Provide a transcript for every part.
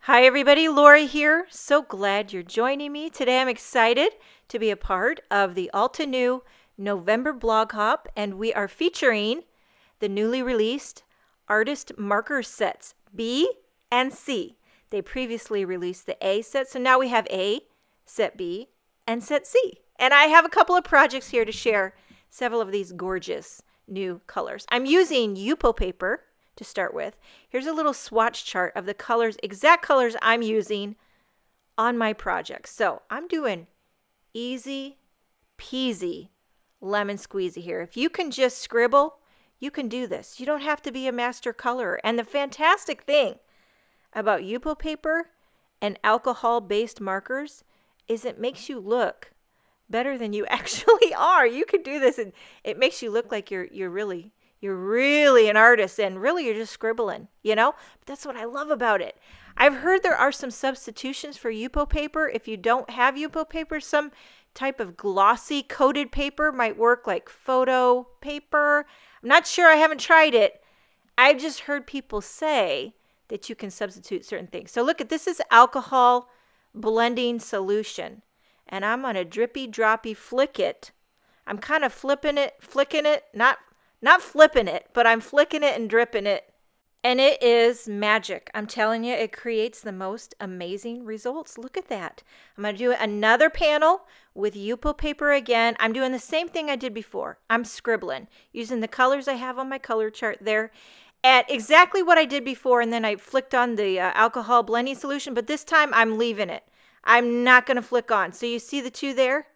Hi everybody, Lori here. So glad you're joining me. Today I'm excited to be a part of the Altenew November blog hop, and we are featuring the newly released artist marker sets B and C. They previously released the A set, so now we have A, set B, and set C. And I have a couple of projects here to share several of these gorgeous new colors. I'm using Yupo paper to start with. Here's a little swatch chart of the colors, exact colors I'm using on my project. So I'm doing easy peasy lemon squeezy here. If you can just scribble, you can do this. You don't have to be a master colorer. And the fantastic thing about Yupo paper and alcohol-based markers is it makes you look better than you actually are. You can do this and it makes you look like you're really an artist, and really you're just scribbling, you know? But that's what I love about it. I've heard there are some substitutions for Yupo paper. If you don't have Yupo paper, some type of glossy coated paper might work, like photo paper. I'm not sure, I haven't tried it. I've just heard people say that you can substitute certain things. So look at this, is alcohol blending solution. And I'm on a drippy droppy flick it. I'm kind of flicking it, not flipping it, but I'm flicking it and dripping it. And it is magic. I'm telling you, it creates the most amazing results. Look at that. I'm going to do another panel with Yupo paper again. I'm doing the same thing I did before. I'm scribbling using the colors I have on my color chart there. At exactly what I did before, and then I flicked on the alcohol blending solution, but this time I'm leaving it. I'm not going to flick on. So you see the two there?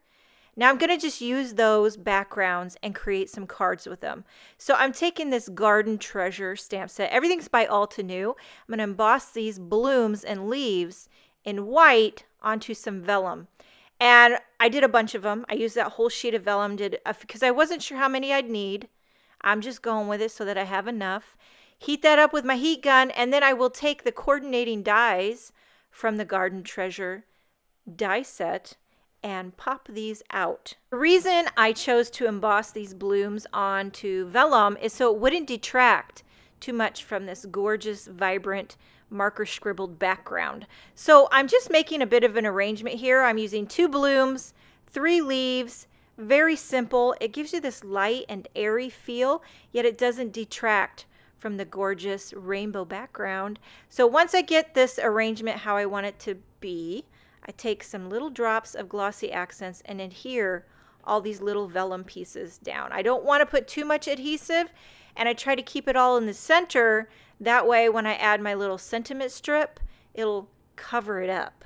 Now I'm going to just use those backgrounds and create some cards with them. So I'm taking this Garden Treasure stamp set. Everything's by Altenew. I'm going to emboss these blooms and leaves in white onto some vellum. And I did a bunch of them. I used that whole sheet of vellum because I wasn't sure how many I'd need. I'm just going with it so that I have enough. Heat that up with my heat gun, and then I will take the coordinating dies from the Garden Treasure die set and pop these out. The reason I chose to emboss these blooms onto vellum is so it wouldn't detract too much from this gorgeous, vibrant, marker scribbled background. So I'm just making a bit of an arrangement here. I'm using 2 blooms, 3 leaves, very simple. It gives you this light and airy feel, yet it doesn't detract from the gorgeous rainbow background. So once I get this arrangement how I want it to be, I take some little drops of glossy accents and adhere all these little vellum pieces down. I don't want to put too much adhesive, and I try to keep it all in the center. That way when I add my little sentiment strip, it'll cover it up.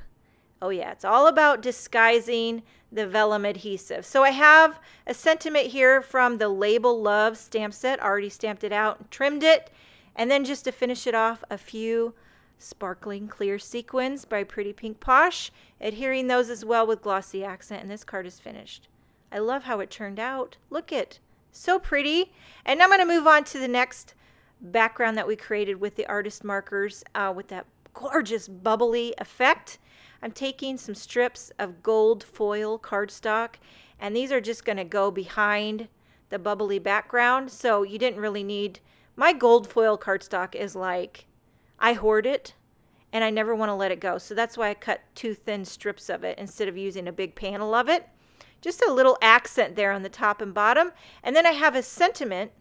Oh yeah, it's all about disguising the vellum adhesive. So I have a sentiment here from the Label Love stamp set. Already stamped it out and trimmed it. And then just to finish it off, a few sparkling clear sequins by Pretty Pink Posh, adhering those as well with glossy accent, and this card is finished. I love how it turned out. Look it, so pretty. And now I'm going to move on to the next background that we created with the artist markers with that gorgeous bubbly effect. I'm taking some strips of gold foil cardstock, and these are just going to go behind the bubbly background, so you didn't really need, my gold foil cardstock is like, I hoard it and I never want to let it go. So that's why I cut 2 thin strips of it instead of using a big panel of it. Just a little accent there on the top and bottom. And then I have a sentiment.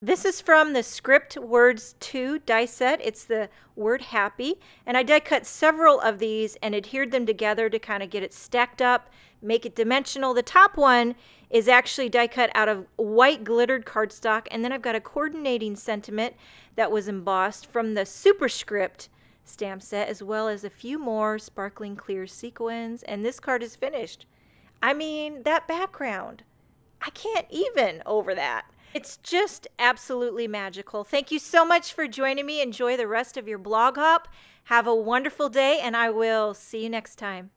This is from the Script Words 2 die set. It's the word happy. And I die cut several of these and adhered them together to kind of get it stacked up, make it dimensional. The top one is actually die cut out of white glittered cardstock. And then I've got a coordinating sentiment that was embossed from the Superscript stamp set, as well as a few more sparkling clear sequins. And this card is finished. I mean, that background, I can't even over that. It's just absolutely magical. Thank you so much for joining me. Enjoy the rest of your blog hop. Have a wonderful day, and I will see you next time.